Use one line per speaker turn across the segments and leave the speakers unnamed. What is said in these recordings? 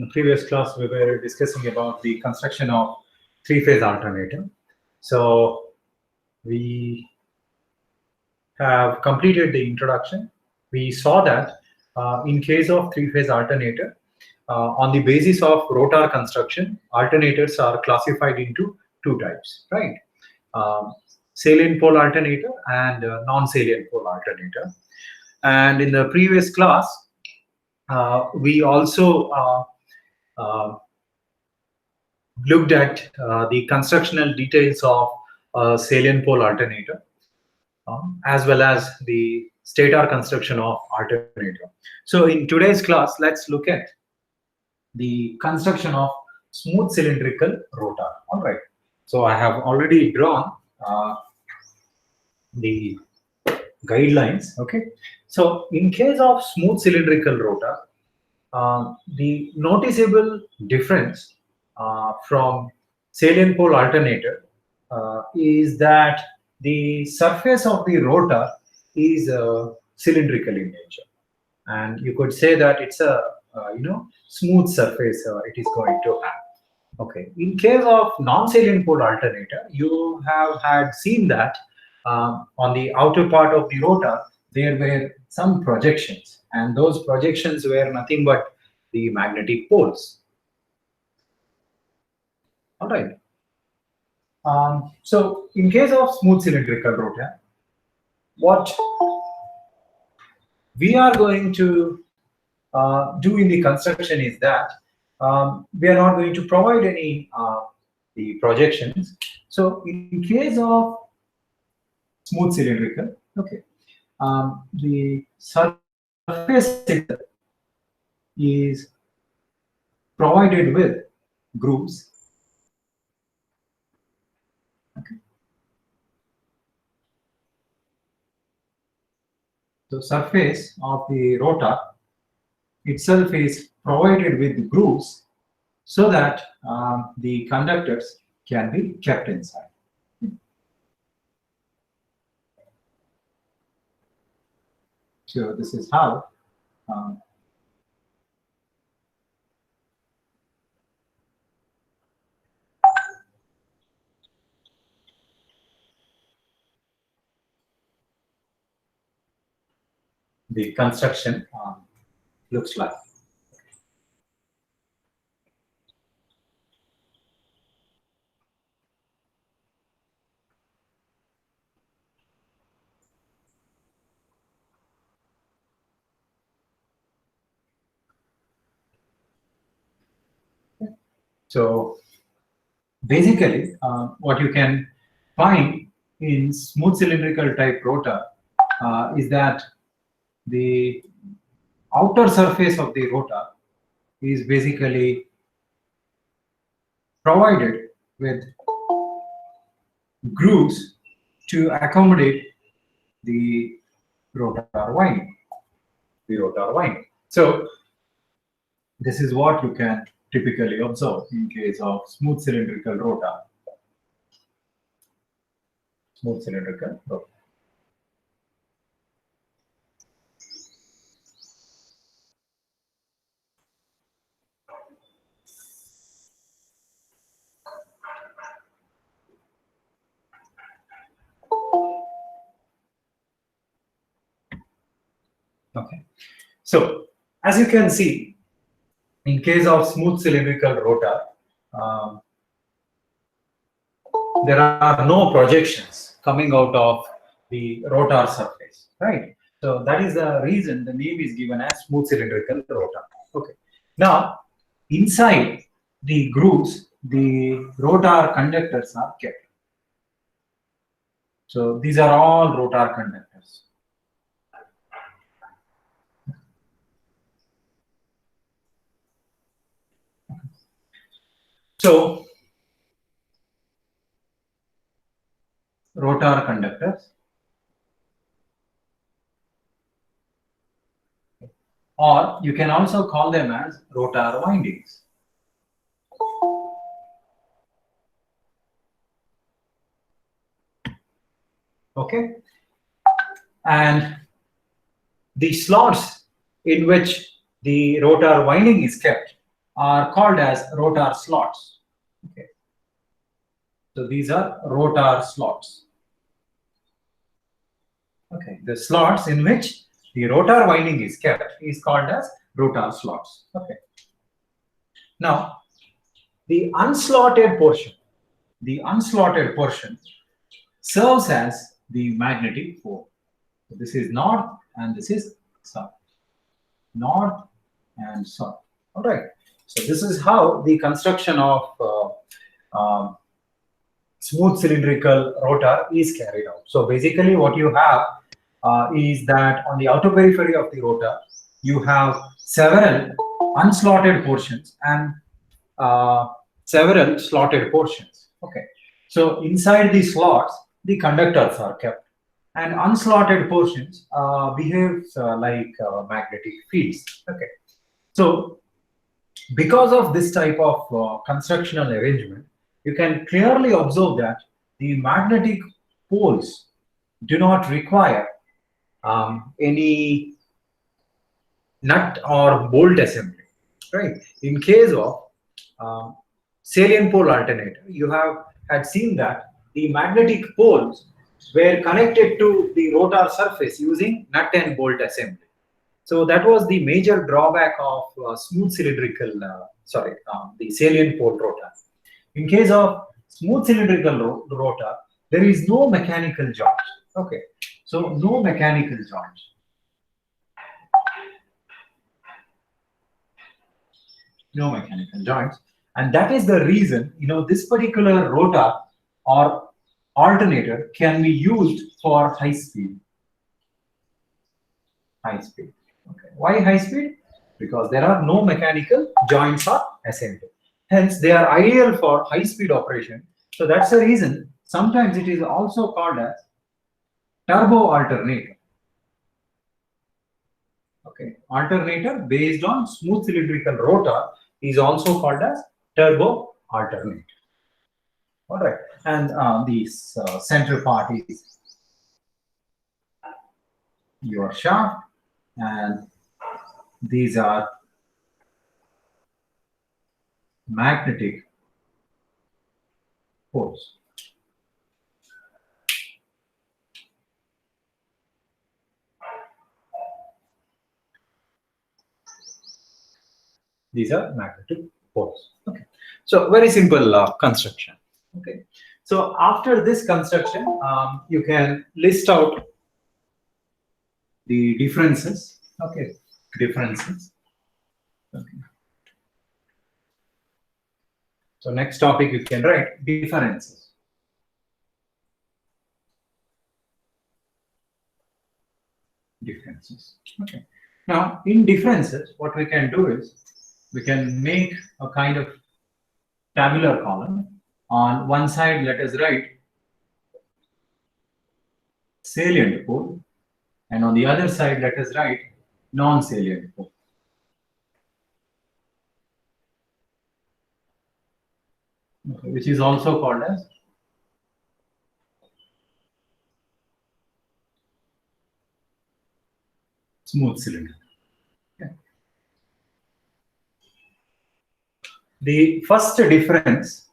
In the previous class, we were discussing about the construction of three-phase alternator. So we have completed the introduction. We saw that in case of three-phase alternator, on the basis of rotor construction, alternators are classified into two types, right? Salient pole alternator and non-salient pole alternator. And in the previous class, we also looked at the constructional details of salient pole alternator, as well as the stator construction of alternator. So in today's class, let's look at the construction of smooth cylindrical rotor. All right. So I have already drawn the guidelines. Okay. So in case of smooth cylindrical rotor, the noticeable difference from salient pole alternator is that the surface of the rotor is cylindrical in nature, and you could say that it's a smooth surface it is going to have. Okay. In case of non-salient pole alternator, you have had seen that on the outer part of the rotor there were some projections, and those projections were nothing but the magnetic poles. All right. So in case of smooth cylindrical rotor, what we are going to do in the construction is that we are not going to provide any the projections. So in case of smooth cylindrical, okay, the surface itself is provided with grooves. Okay. The surface of the rotor itself is provided with grooves so that the conductors can be kept inside. So this is how the construction looks like. So basically, what you can find in smooth cylindrical type rotor is that the outer surface of the rotor is basically provided with grooves to accommodate the rotor winding. So this is what you can typically observe in case of smooth cylindrical rotor. Smooth cylindrical rotor. Okay. So as you can see, in case of smooth cylindrical rotor, there are no projections coming out of the rotor surface, right? So that is the reason the name is given as smooth cylindrical rotor. Okay. Now, inside the grooves, the rotor conductors are kept. So these are all rotor conductors. So rotor conductors, or you can also call them as rotor windings. Okay, and the slots in which the rotor winding is kept are called as rotor slots. Okay. So these are rotor slots. Okay, the slots in which the rotor winding is kept is called as rotor slots. Okay. Now, the unslotted portion serves as the magnetic pole. So this is north and this is south. North and south. All right. So this is how the construction of smooth cylindrical rotor is carried out. So basically what you have is that on the outer periphery of the rotor, you have several unslotted portions and several slotted portions. Okay. So inside the slots, the conductors are kept, and unslotted portions behave like magnetic fields. Okay. So because of this type of constructional arrangement, you can clearly observe that the magnetic poles do not require any nut or bolt assembly, right? In case of salient pole alternator, you have had seen that the magnetic poles were connected to the rotor surface using nut and bolt assembly. So that was the major drawback of smooth cylindrical, the salient pole rotor. In case of smooth cylindrical rotor, there is no mechanical joint. Okay, so no mechanical joint. No mechanical joints, and that is the reason this particular rotor or alternator can be used for high speed. High speed. Okay. Why high speed? Because there are no mechanical joints or assembly. Hence, they are ideal for high speed operation. So that's the reason sometimes it is also called as turbo alternator. Okay, alternator based on smooth cylindrical rotor is also called as turbo alternator. All right, and this center part is your shaft, and these are magnetic poles. These are magnetic poles. Okay, so very simple construction. Okay, so after this construction, you can list out the differences. Okay, differences. Okay. So next topic you can write differences. Differences. Okay. Now in differences, what we can do is we can make a kind of tabular column. On one side, let us write salient pole, and on the other side, let us write non-salient pole. Okay, which is also called as smooth cylinder. Okay. The first difference,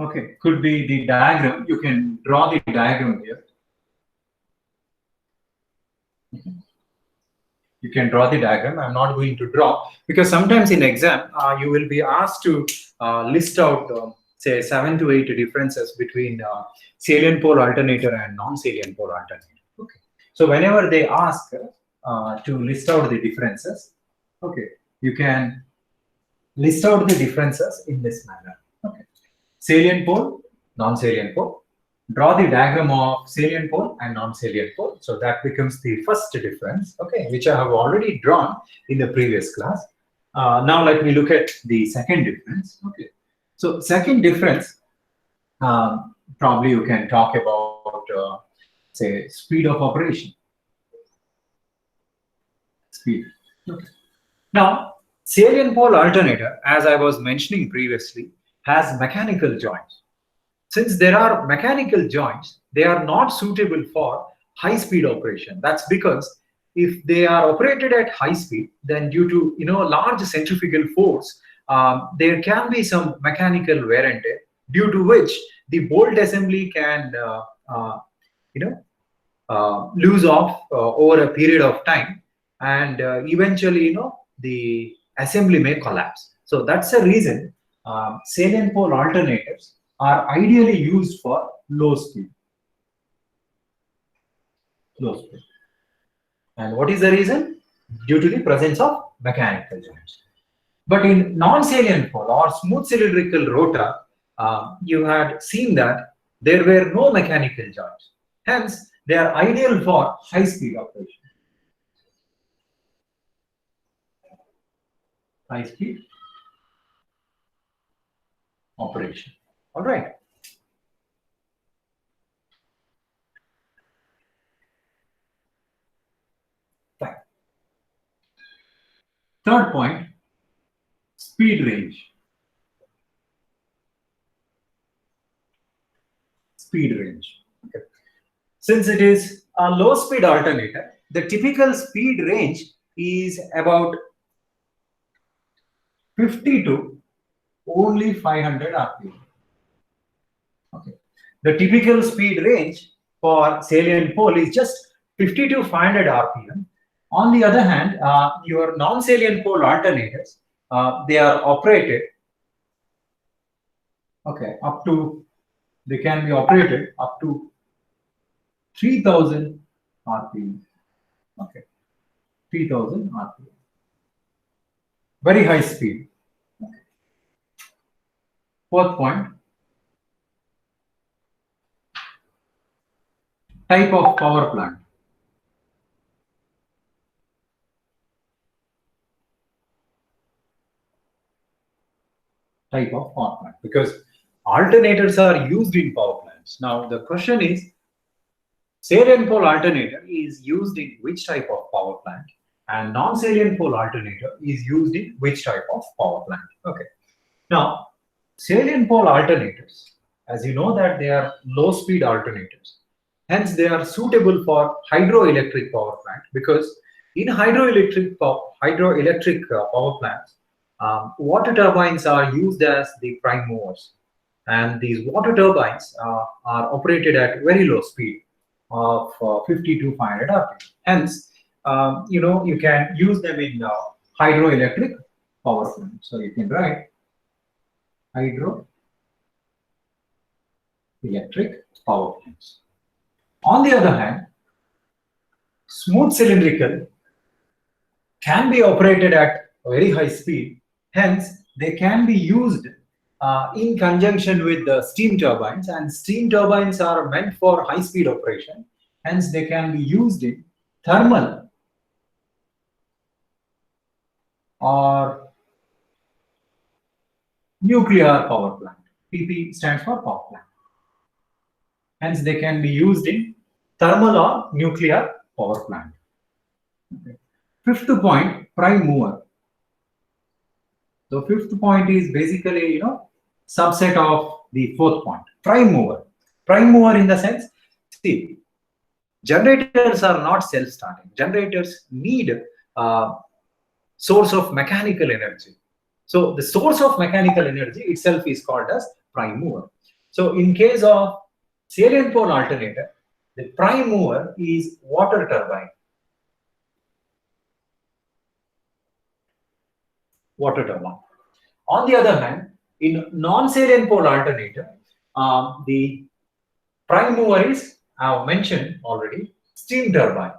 okay, could be the diagram. You can draw the diagram here. Okay. You can draw the diagram. I'm not going to draw because sometimes in exam you will be asked to list out say 7 to 8 differences between salient pole alternator and non-salient pole alternator. Okay. So whenever they ask to list out the differences, okay, you can list out the differences in this manner. Okay. Salient pole, non-salient pole. Draw the diagram of salient pole and non-salient pole. So that becomes the first difference, okay, which I have already drawn in the previous class. Now let me look at the second difference. Okay. So second difference, probably you can talk about, say, speed of operation. Speed. Okay. Now, salient pole alternator, as I was mentioning previously, has mechanical joints. Since there are mechanical joints, they are not suitable for high-speed operation. That's because if they are operated at high speed, then due to large centrifugal force, there can be some mechanical wear and tear, due to which the bolt assembly can you know lose off over a period of time, and eventually the assembly may collapse. So that's the reason salient pole alternators are ideally used for low speed. And what is the reason? Due to the presence of mechanical joints. But in non-salient pole or smooth cylindrical rotor, you had seen that there were no mechanical joints. Hence, they are ideal for high-speed operation. High-speed operation. All right. Fine. Third point, speed range. Speed range. Okay. Since it is a low-speed alternator, the typical speed range is about 50 to only 500 RPM. Okay. The typical speed range for salient pole is just 50 to 500 RPM. On the other hand, your non-salient pole alternators, they are operated, they can be operated up to 3000 RPM. Okay, 3000 RPM. Very high speed. Okay. Fourth point, type of power plant. Type of power plant, because alternators are used in power plants. Now the question is, salient pole alternator is used in which type of power plant, and non-salient pole alternator is used in which type of power plant. Okay. Now, salient pole alternators, as you know that they are low-speed alternators. Hence, they are suitable for hydroelectric power plant, because in hydroelectric power plants, water turbines are used as the prime movers, and these water turbines are operated at very low speed of 50 to 500 RPM. Hence, you can use them in hydroelectric power plant. So you can write hydroelectric power plants. On the other hand, smooth cylindrical can be operated at very high speed. Hence, they can be used in conjunction with the steam turbines, and steam turbines are meant for high-speed operation. Hence, they can be used in thermal or nuclear power plant. PP stands for power plant. Hence, they can be used in thermal or nuclear power plant. Okay. Fifth point, prime mover. So fifth point is basically, subset of the fourth point, prime mover. Prime mover in the sense, see, generators are not self-starting. Generators need a source of mechanical energy. So the source of mechanical energy itself is called as prime mover. So in case of salient pole alternator, the prime mover is water turbine. Water turbine. On the other hand, in non-salient pole alternator, the prime mover is, I have mentioned already, steam turbine.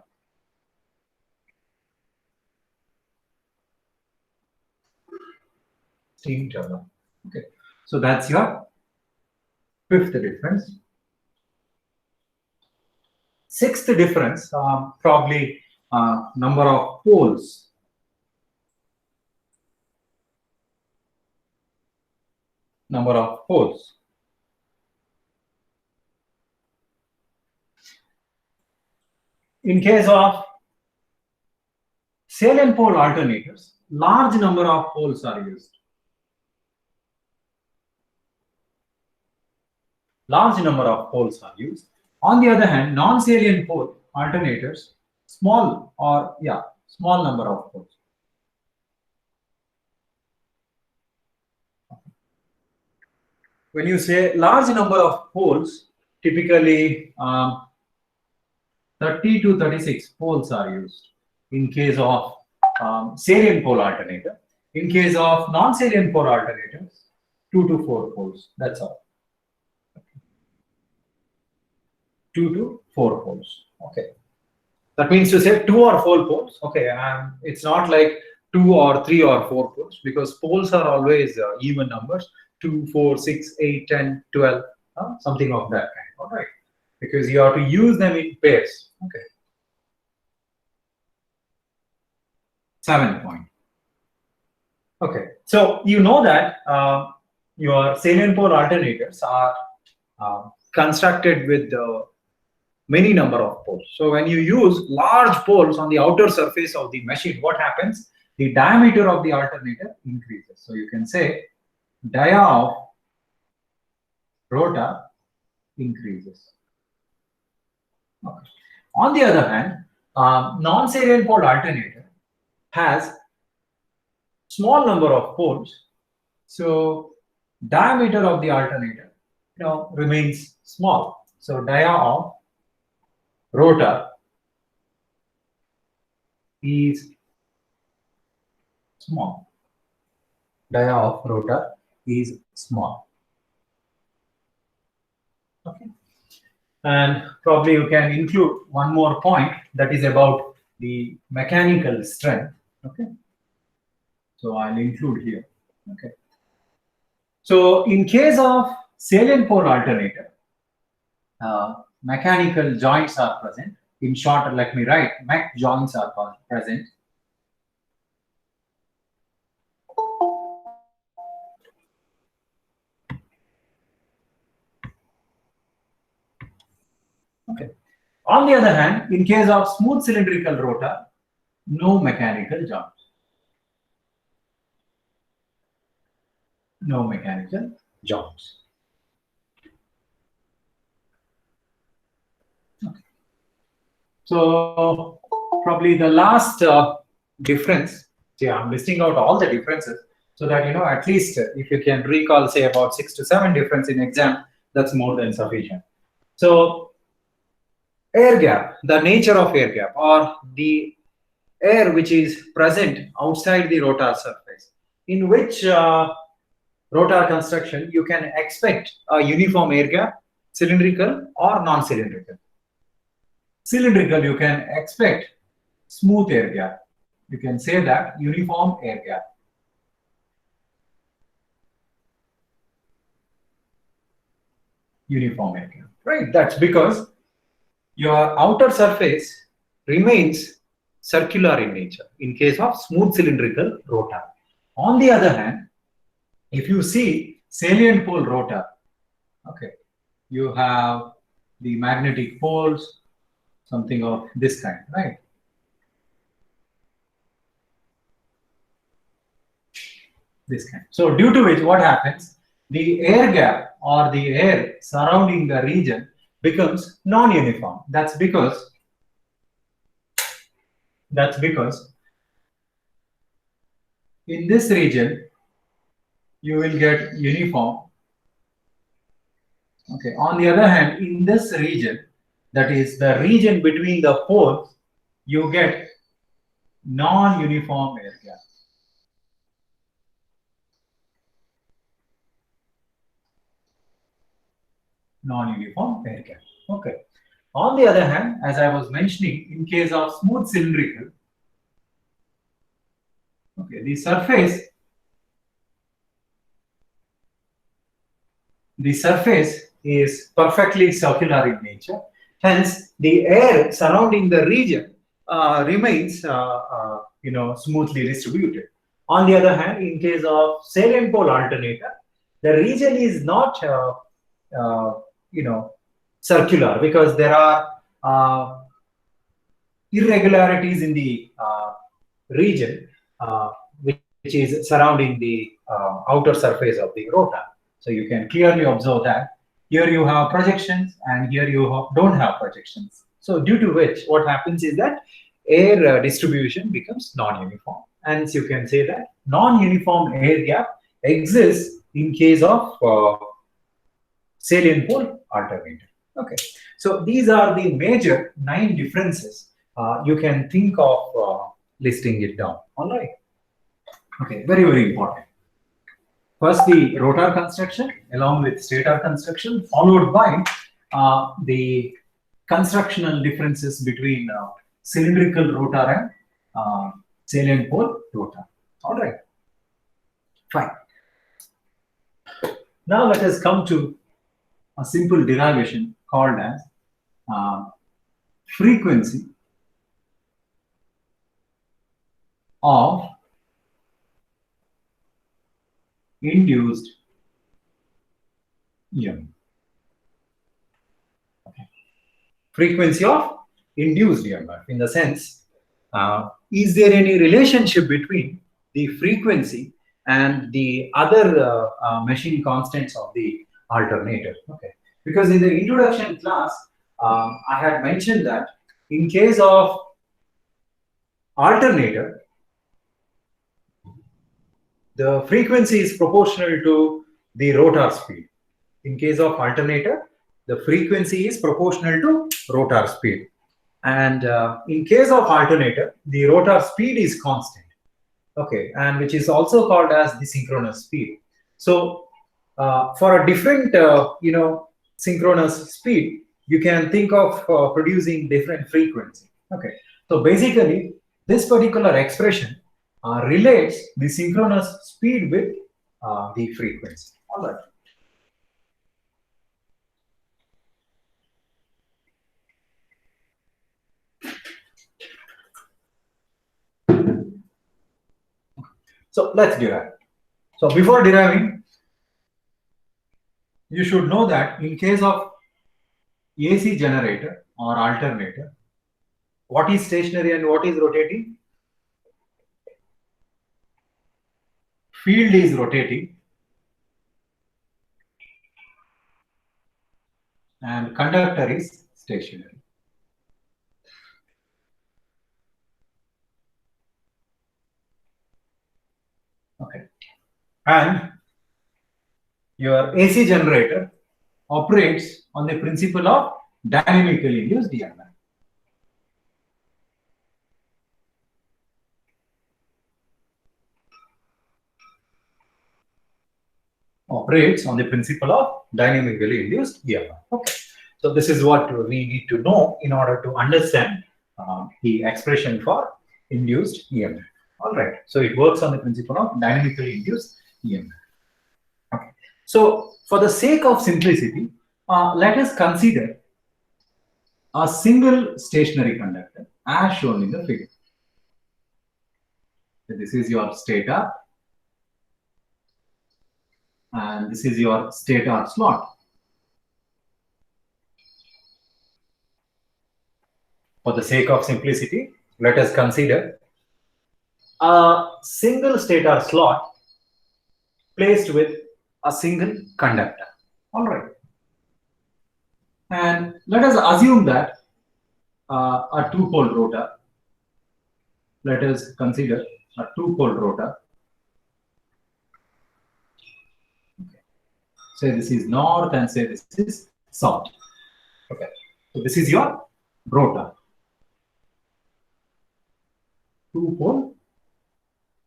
Steam turbine. Okay, so that's your fifth difference. Sixth difference, probably number of poles. Number of poles. In case of salient pole alternators, large number of poles are used. Large number of poles are used. On the other hand, non-salient pole alternators, small or small number of poles. When you say large number of poles, typically 30 to 36 poles are used in case of salient pole alternator. In case of non-salient pole alternators, 2 to 4 poles. That's all. 2 to 4 poles. Okay. That means to say 2 or 4 poles. Okay. It's not like 2 or 3 or 4 poles, because poles are always even numbers. 2, 4, 6, 8, 10, 12, something of that kind. All right. Because you have to use them in pairs. Okay. 7 point. Okay. So you know that your salient pole alternators are constructed with many number of poles. So when you use large poles on the outer surface of the machine, what happens? The diameter of the alternator increases. So you can say dia of rotor increases. Okay. On the other hand, non-salient pole alternator has small number of poles, so diameter of the alternator remains small. So dia of rotor is small. Dia of rotor is small. Okay. And probably you can include one more point, that is about the mechanical strength. Okay. So I'll include here. Okay. So in case of salient pole alternator, mechanical joints are present. In short, let me write, mech joints are present. Okay. On the other hand, in case of smooth cylindrical rotor, no mechanical joints. No mechanical joints. Okay. So probably the last difference, I'm listing out all the differences so that at least if you can recall, say about 6 to 7 difference in exam, that's more than sufficient. So air gap, the nature of air gap, or the air which is present outside the rotor surface, in which rotor construction you can expect a uniform air gap, cylindrical or non-cylindrical. Cylindrical, you can expect smooth air gap. You can say that uniform air gap. Uniform air gap, right? That's because your outer surface remains circular in nature in case of smooth cylindrical rotor. On the other hand, if you see salient pole rotor, okay, you have the magnetic poles, something of this kind, right? This kind. So due to which, what happens? The air gap or the air surrounding the region becomes non-uniform. That's because in this region you will get uniform. Okay. On the other hand, in this region, that is the region between the poles, you get non-uniform air gap. Non-uniform air gap. Okay. On the other hand, as I was mentioning, in case of smooth cylindrical, okay, the surface is perfectly circular in nature. Hence, the air surrounding the region remains, smoothly distributed. On the other hand, in case of salient pole alternator, the region is not, circular, because there are irregularities in the region which is surrounding the outer surface of the rotor. So you can clearly observe that here you have projections and here you don't have projections. So due to which, what happens is that air distribution becomes non-uniform. Hence, you can say that non-uniform air gap exists in case of salient pole alternator. Okay, so these are the major 9 differences. You can think of listing it down. All right. Okay, very, very important. First, the rotor construction along with stator construction, followed by the constructional differences between cylindrical rotor and salient pole rotor. All right. Fine. Now let us come to a simple derivation called as frequency of induced EMF. Okay. Frequency of induced EMF, in the sense, is there any relationship between the frequency and the other machine constants of the alternator? Okay, because in the introduction class, I had mentioned that in case of alternator, the frequency is proportional to the rotor speed. In case of alternator, the frequency is proportional to rotor speed. And in case of alternator, the rotor speed is constant. Okay, and which is also called as the synchronous speed. So for a different, synchronous speed, you can think of producing different frequency. Okay, so basically, this particular expression relates the synchronous speed with the frequency. All right. So let's derive. So before deriving, you should know that in case of AC generator or alternator, what is stationary and what is rotating? Field is rotating and conductor is stationary. Okay. And your AC generator operates on the principle of dynamically induced EMF. Operates on the principle of dynamically induced EMF. Okay. So this is what we need to know in order to understand the expression for induced EMF. All right. So it works on the principle of dynamically induced EMF. Okay. So for the sake of simplicity, let us consider a single stationary conductor as shown in the figure. So this is your stator and this is your stator slot. For the sake of simplicity, let us consider a single stator slot placed with a single conductor. All right. And let us assume that a two-pole rotor. Let us consider a two-pole rotor. Okay. Say this is north and say this is south. Okay. So this is your rotor. Two-pole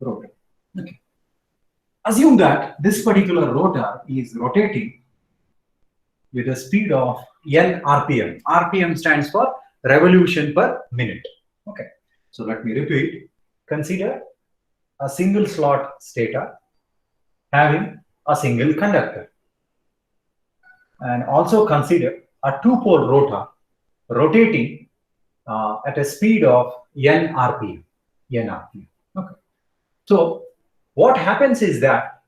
rotor. Okay. Assume that this particular rotor is rotating with a speed of n RPM. RPM stands for revolution per minute. Okay. So let me repeat. Consider a single slot stator having a single conductor. And also consider a two-pole rotor rotating at a speed of n RPM. Okay. So what happens is that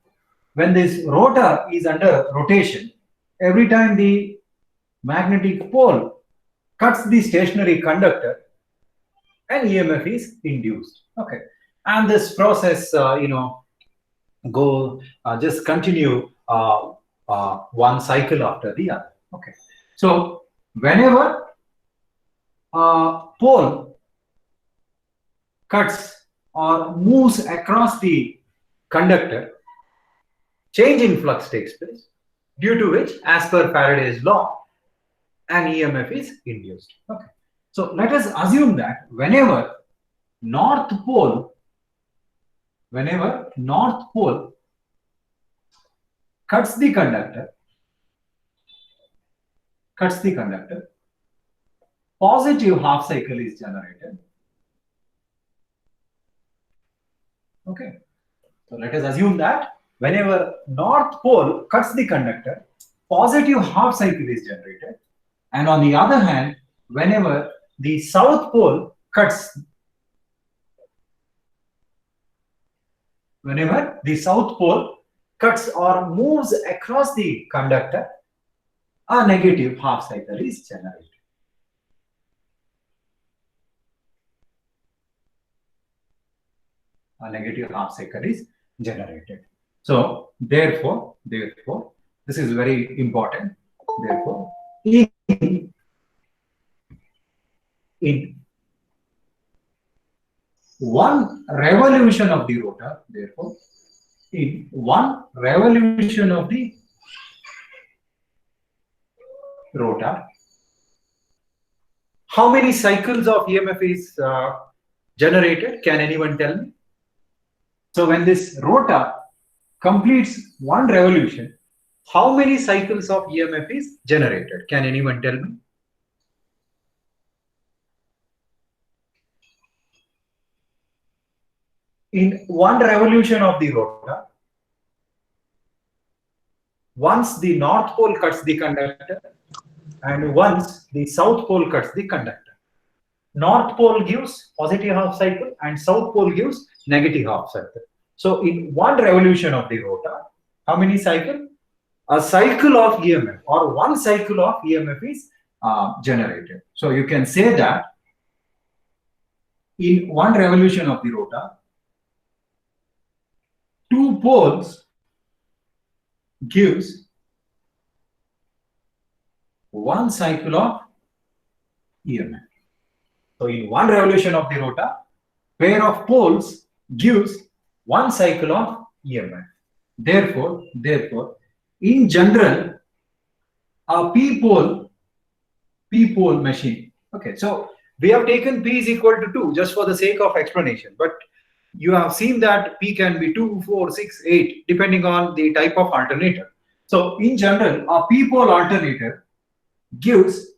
when this rotor is under rotation, every time the magnetic pole cuts the stationary conductor, an EMF is induced. Okay, and this process, just continue one cycle after the other. Okay, so whenever a pole cuts or moves across the conductor, change in flux takes place, due to which, as per Faraday's law, an EMF is induced. Okay. So let us assume that whenever North Pole cuts the conductor, positive half cycle is generated. Okay. So let us assume that whenever North Pole cuts the conductor, positive half cycle is generated. And on the other hand, whenever the South Pole cuts or moves across the conductor, a negative half cycle is generated. So therefore, this is very important. Therefore, in one revolution of the rotor, how many cycles of EMF is generated? Can anyone tell me? So when this rotor completes one revolution, how many cycles of EMF is generated? Can anyone tell me? In one revolution of the rotor, once the North Pole cuts the conductor and once the South Pole cuts the conductor, North Pole gives positive half cycle and South Pole gives negative half cycle. So in one revolution of the rotor, how many cycles? A cycle of EMF or one cycle of EMF is generated. So you can say that in one revolution of the rotor, two poles gives one cycle of EMF. So in one revolution of the rotor, pair of poles gives one cycle of EMF. Therefore, in general, a p-pole machine. Okay, so we have taken P is equal to 2 just for the sake of explanation, but you have seen that P can be 2, 4, 6, 8 depending on the type of alternator. So in general, a p-pole alternator gives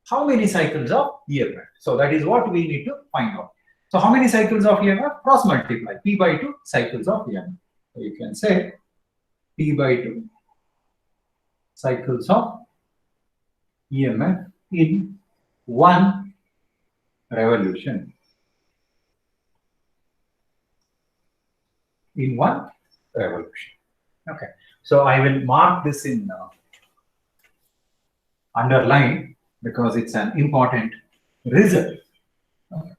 how many cycles of EMF? So that is what we need to find out. So how many cycles of EMF? Cross multiply P by 2 cycles of EMF. So you can say P by 2 cycles of EMF in one revolution. Okay. So I will mark this in underline because it's an important result. Okay.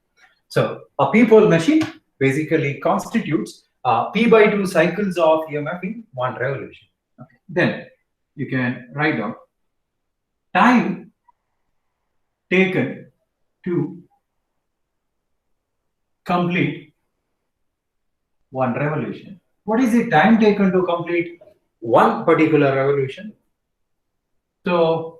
So a p-pole machine basically constitutes P by 2 cycles of EMF in one revolution. Okay. Then you can write down time taken to complete one revolution. What is the time taken to complete one particular revolution? So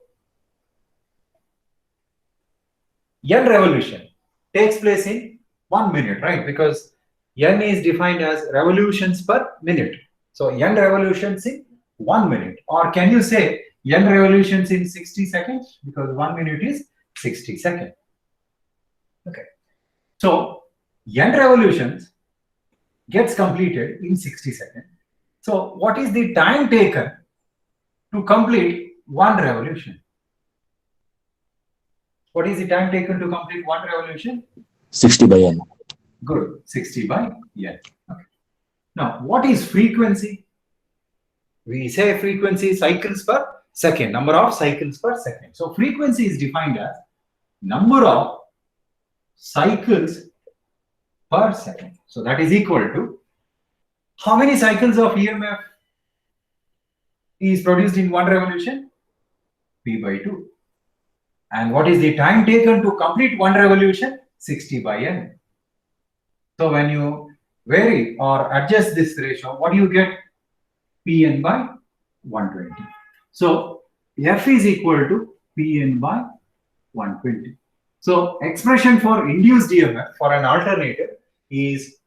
n revolution takes place in 1 minute, right? Because n is defined as revolutions per minute. So n revolutions in 1 minute. Or can you say n revolutions in 60 seconds? Because 1 minute is 60 seconds. Okay. So n revolutions gets completed in 60 seconds. So what is the time taken to complete one revolution? What is the time taken to complete one revolution?
60 by n.
Good, 60 by n. Okay. Now, what is frequency? We say frequency cycles per second, number of cycles per second. So frequency is defined as number of cycles per second. So that is equal to how many cycles of EMF is produced in one revolution? P by 2. And what is the time taken to complete one revolution? 60 by n. So when you vary or adjust this ratio, what do you get? Pn by 120. So F is equal to Pn by 120. So expression for induced EMF for an alternator is,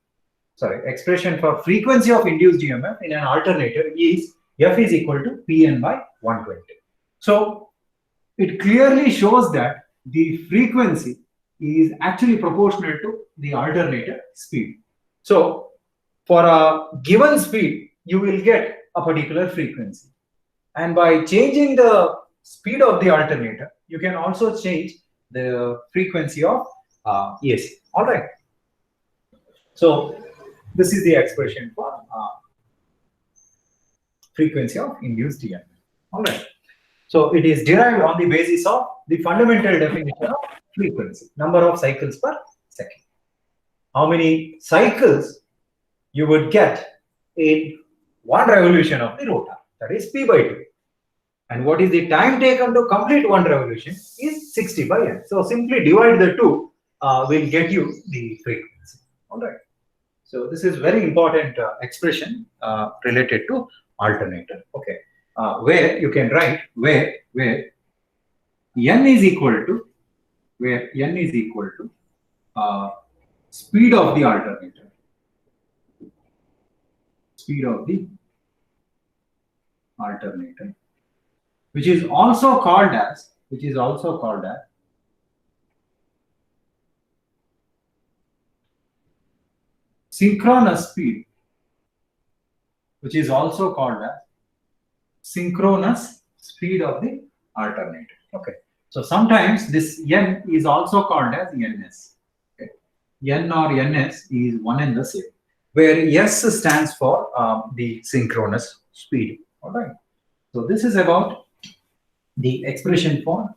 expression for frequency of induced EMF in an alternator is F is equal to Pn by 120. So it clearly shows that the frequency is actually proportional to the alternator speed. So for a given speed, you will get a particular frequency. And by changing the speed of the alternator, you can also change the frequency of AC. All right. So this is the expression for frequency of induced EMF. All right. So it is derived on the basis of the fundamental definition of frequency, number of cycles per second. How many cycles you would get in one revolution of the rotor, that is P by 2. And what is the time taken to complete one revolution is 60 by n. So simply divide the two, will get you the frequency. All right. So this is very important expression related to alternator. Okay. Where you can write where n is equal to speed of the alternator, which is also called as synchronous speed, which is also called as synchronous speed of the alternator. Okay. So sometimes this n is also called as ns. Okay. N or ns is one and the same, where s stands for the synchronous speed. All right. So this is about the expression for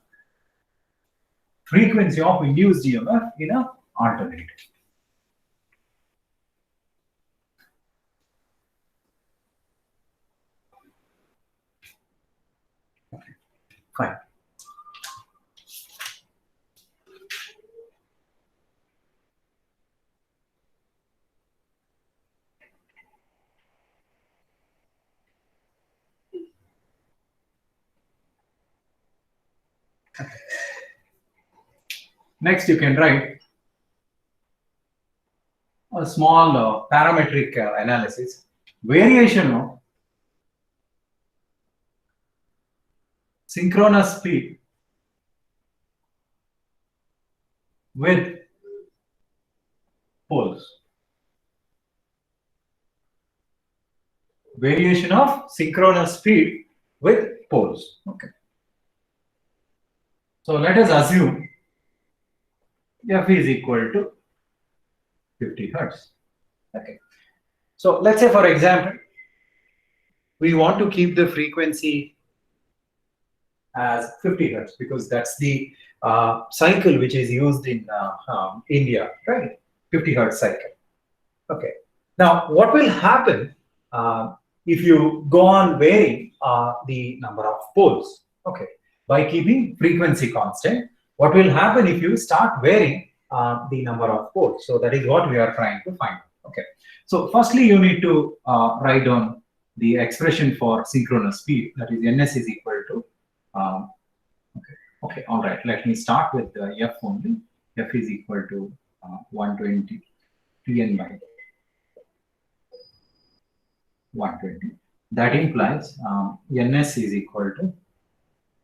frequency of induced EMF in an alternator. Okay. Fine. Next, you can write a small parametric analysis. Variation of synchronous speed with poles. Variation of synchronous speed with poles. Okay. So let us assume F is equal to 50 hertz. Okay. So let's say, for example, we want to keep the frequency as 50 hertz because that's the cycle which is used in India, right? 50 hertz cycle. Okay. Now, what will happen if you go on varying the number of poles? Okay. By keeping frequency constant, what will happen if you start varying the number of poles? So that is what we are trying to find. Okay. So firstly, you need to write down the expression for synchronous speed. That is ns is equal to okay. All right. Let me start with the f only. F is equal to 120 Pn by 120. That implies ns is equal to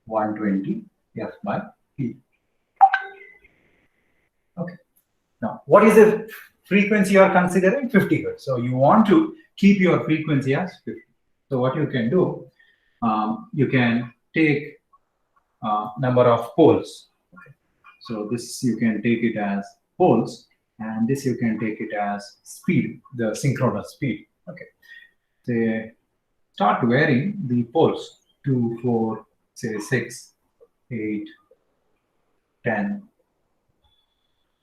120 f by p. Okay. Now, what is the frequency you are considering? 50 hertz. So you want to keep your frequency as 50. So what you can do, you can take number of poles. Okay. So this you can take it as poles, and this you can take it as speed, the synchronous speed. Okay. Say start varying the poles 2, 4, say 6, 8, 10,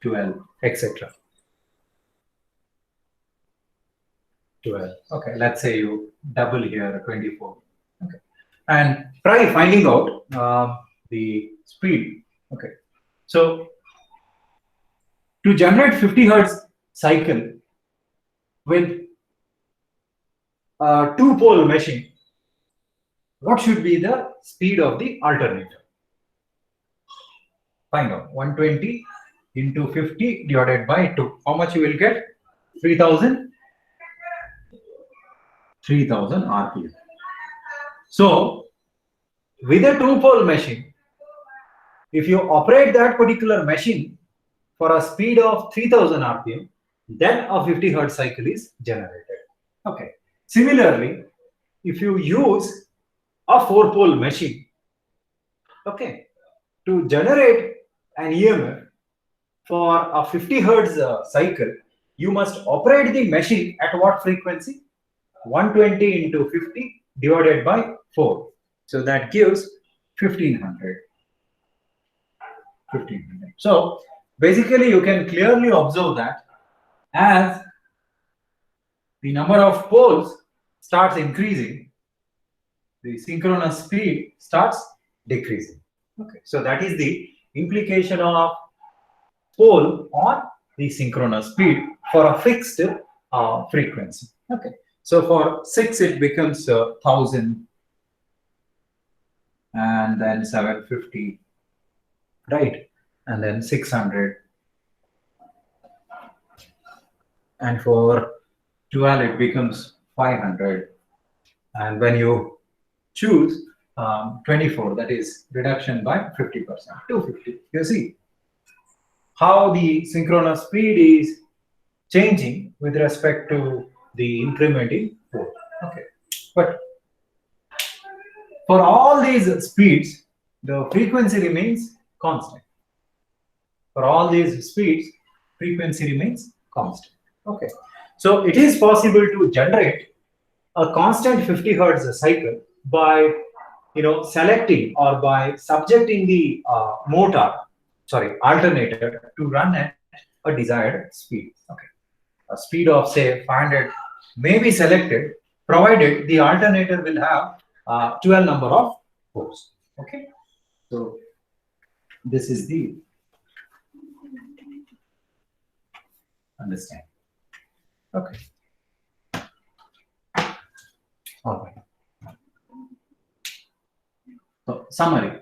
12, etc. 12. Okay, let's say you double here 24. Okay, and try finding out the speed. Okay, so to generate 50 hertz cycle, with a two-pole machine, what should be the speed of the alternator? Find out. 120 into 50 divided by 2. How much you will get? 3000 RPM. So, with a two-pole machine, if you operate that particular machine for a speed of 3000 RPM, then a 50 Hertz cycle is generated. Okay. Similarly, if you use a four-pole machine, okay, to generate an EMF for a 50 Hertz cycle, you must operate the machine at what frequency? 120 into 50 divided by 4. So that gives 1500. So basically you can clearly observe that as the number of poles starts increasing, the synchronous speed starts decreasing. Okay, so that is the implication of pole on the synchronous speed for a fixed frequency. Okay, so for 6 it becomes 1000 and then 750, right? And then 600. And for 12 it becomes 500. And when you choose 24, that is reduction by 50%, 250. You see how the synchronous speed is changing with respect to the increment in pole. Okay, but for all these speeds, the frequency remains constant. For all these speeds, frequency remains constant. Okay, so it is possible to generate a constant 50 Hertz cycle by selecting or by subjecting the alternator to run at a desired speed. Okay, a speed of say 500 may be selected provided the alternator will have 12 number of poles. Okay, so this is the understand. Okay. All right. So summary.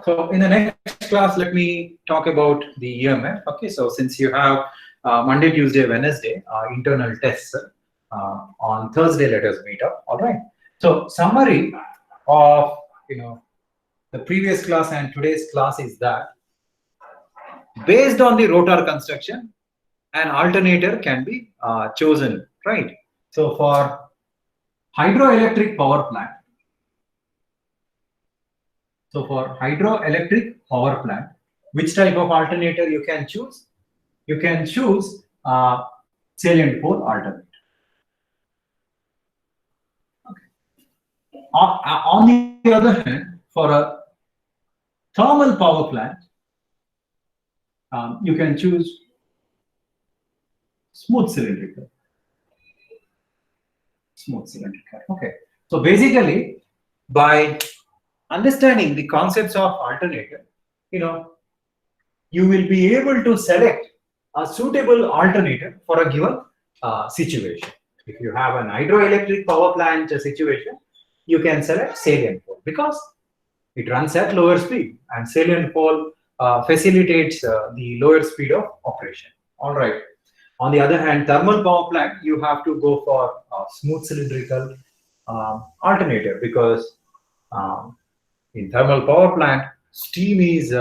So in the next class, let me talk about the EMF. Okay, so since you have Monday, Tuesday, Wednesday internal tests, on Thursday let us meet up. All right. So summary of the previous class and today's class is that based on the rotor construction, an alternator can be chosen, right? So for hydroelectric power plant, which type of alternator you can choose? You can choose salient pole alternator. Okay. On the other hand, for a thermal power plant, you can choose smooth cylindrical. Okay. So basically, by understanding the concepts of alternator, you will be able to select a suitable alternator for a given situation. If you have an hydroelectric power plant situation, you can select salient pole because it runs at lower speed, and salient pole facilitates the lower speed of operation. All right. On the other hand, thermal power plant, you have to go for a smooth cylindrical alternator because in thermal power plant, steam is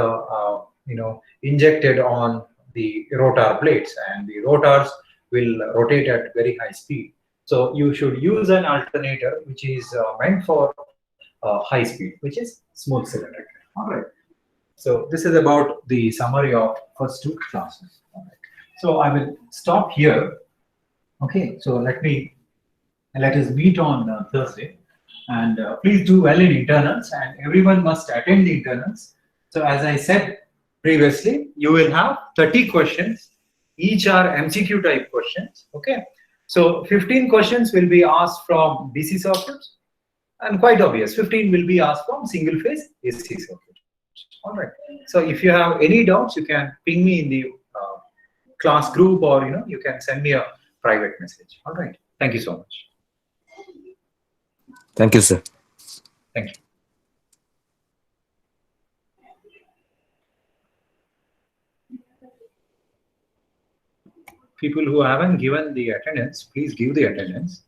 injected on the rotor blades, and the rotors will rotate at very high speed. So you should use an alternator which is meant for high speed, which is smooth cylindrical. All right. So this is about the summary of first two classes. All right. So I will stop here. Okay. So let us meet on Thursday, and please do well in internals, and everyone must attend the internals. So as I said previously, you will have 30 questions. Each are MCQ type questions. Okay. So 15 questions will be asked from DC circuits, and quite obvious, 15 will be asked from single phase AC circuits. All right. So if you have any doubts, you can ping me in the class group, or you can send me a private message. All right. Thank you so much.
Thank you, sir.
Thank you. People who haven't given the attendance, please give the attendance.